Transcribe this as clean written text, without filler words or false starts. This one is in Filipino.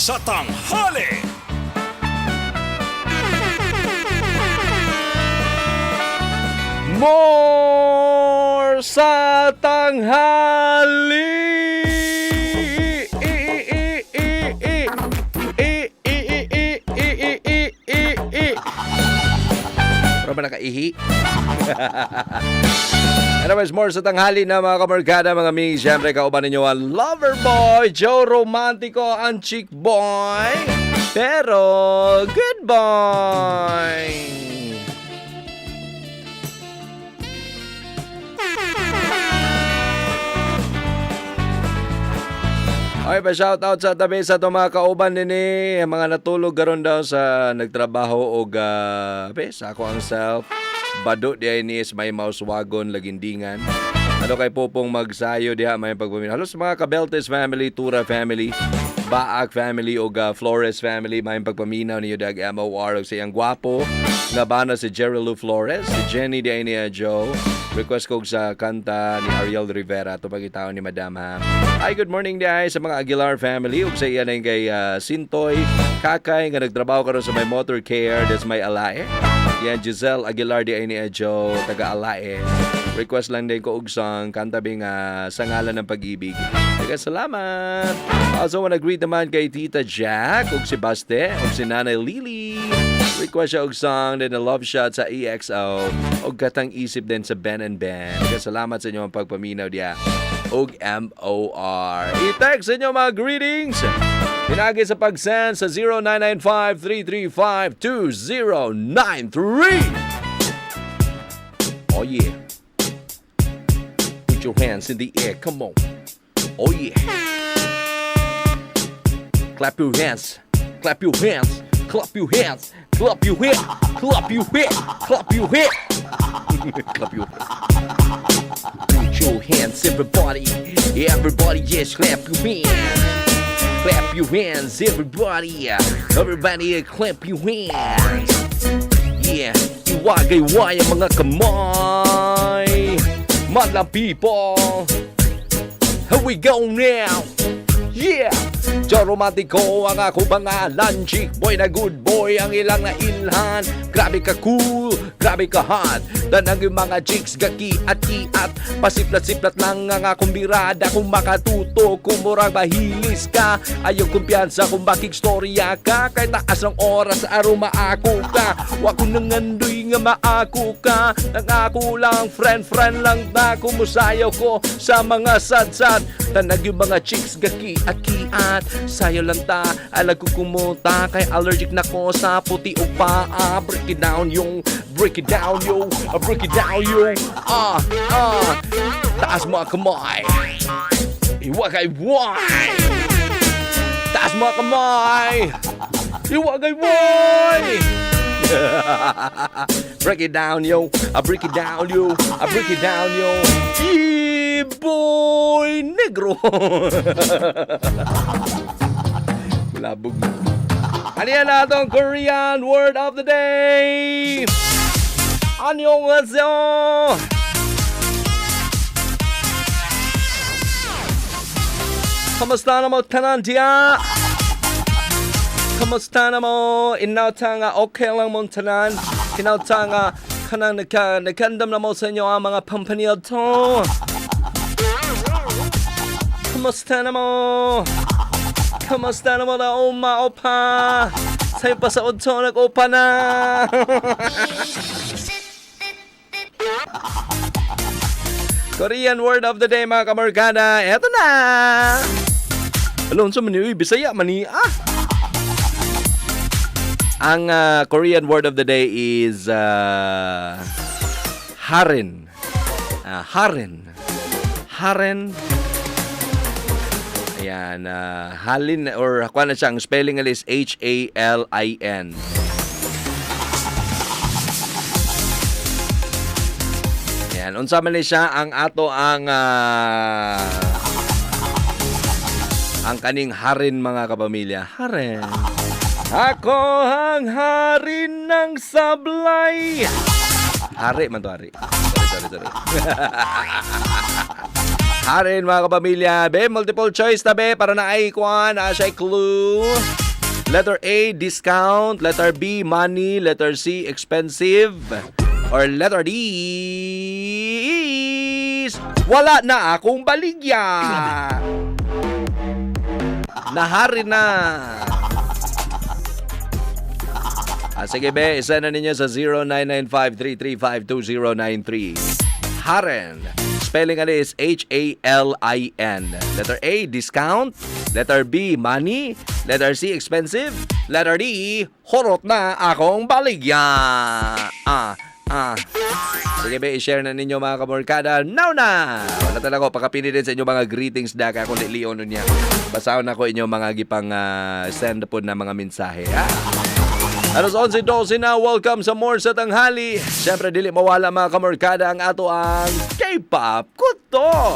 sa tanghali. More sa tanghali. Pero ba nakaihi? Anyways, more sa tanghali na mga kamarkada, mga mi. Siyempre, kauban ninyo ang lover boy, Joe Romantico, ang chick boy. Pero, good boy. Okay, pa-shoutout sa tabi sa itong mga kauban nini, mga natulog karon daw sa nagtrabaho o sa ako ang self. Bado di ay niis may mouse wagon lagindingan. Ano kay Popong magsayo diha may pagpamin. Halos mga Kabeltes family, Tura family, Baak family o Flores family may pagpaminaw niyo dag MOR og siyang gwapo nga bana si Jerilu Flores, si Jenny di ay niya Joe. Request ko sa kanta ni Ariel Rivera to pagitaon ni Madam ha. Hi, good morning di ay sa mga Aguilar family ug sa iyan ay kay Sintoy Kakay nga nagtrabaho karon sa may motor care des may alae. Yan Giselle Aguilar di ay ni Joe taga alae. Request lang din ko og song kanta bing sa ngalan ng pag-ibig. Taga salamat. Also wanna greet naman kay Tita Jack ug si Baste ug si Nanay Lily. Request siya og song din na love shot sa EXO og katang isip din sa Ben and Ben. Taga salamat sa inyong pagpaminaw diya og MOR. I-text sa inyo mga greetings. Pinagi sa pag-send sa 0995-335-2093. Oh yeah. Put your hands in the air, come on. Oh yeah. Clap your hands. Clap your hands. Clap your hands. Clap your hands. Clap your hands. Clap your hands. Clap your hands. Put your hands, everybody. Everybody, yes, clap your hands. Clap your hands, everybody. Everybody, clap your hands. Yeah, iwagay-waya mga kamay. Madlang people. Here we go now. Yeah! Joe Romantico ang ako pangalan. Chick boy na good boy ang ilang na ilhan. Grabe ka cool, grabe ka hot. Danang yung mga chicks gaki at kiat. Pasiplat-siplat lang ang akong birada. Kung makatuto, kung murag mahilis ka. Ayaw kumpiyansa kung bakit storya ka. Kahit taas ng oras aroma ako ka. Wako nangandoy nga maako ka. Nangako lang, friend lang na. Kumusayaw ko sa mga sad-sad. Danang yung mga chicks gaki at kiat. Sayo lang ta, alag ko kumuta. Kay allergic na ko sa puti o paa. Break it down yung, break it down yo. Break it down yo. Taas mo ang kamay. Iwagay-way. Taas mo ang kamay. Iwagay-way. Break it down yo. Break it down yo. Break it down yo. Boy negro. Labog na. Ano yan natong Korean word of the day? Annyeonghaseyo. Kamusta na mo tanan diya? Kamusta na mo? Inauta nga okay lang mo tanan. Inauta nga kanang nagkandam na mo sa inyo ang mga pampanil to. Kamusta na mo? Kamusta na mo na opa? Sa'yo pa sa udto nag-opa na. Korean word of the day mga kamarkada. Eto na. Alonso maniwi, Bisaya mani Ang Korean word of the day is harin. Harin. Ayan, halin or kuha na siyang spelling is H-A-L-I-N. Ayan, unsa man ni siya ang ato ang kaning harin mga kapamilya. Harin. Ako ang harin ng sablay. Hari man to hari. Sorry. Harin mga kapamilya. Be, multiple choice na be para na ay kuan. Siya clue. Letter A, discount. Letter B, money. Letter C, expensive. Or letter D, wala na akong baligya. Naharin na. Sige be, isa na ninyo sa 0995-335-2093. Harin. Spelling is H-A-L-I-N. Letter A, discount. Letter B, money. Letter C, expensive. Letter D, horot na akong baligya. Sige be, i-share na ninyo mga kamorkada. Now na! Wala talaga ko, pakapini din sa inyo mga greetings daka kung lion nun niya. Basahon ako inyo mga gipang send po na mga mensahe. Alas 11:12 na, welcome sa more sa tanghali. Siyempre, dili mawala mga kamorkada ang ato ang K-pop kuto.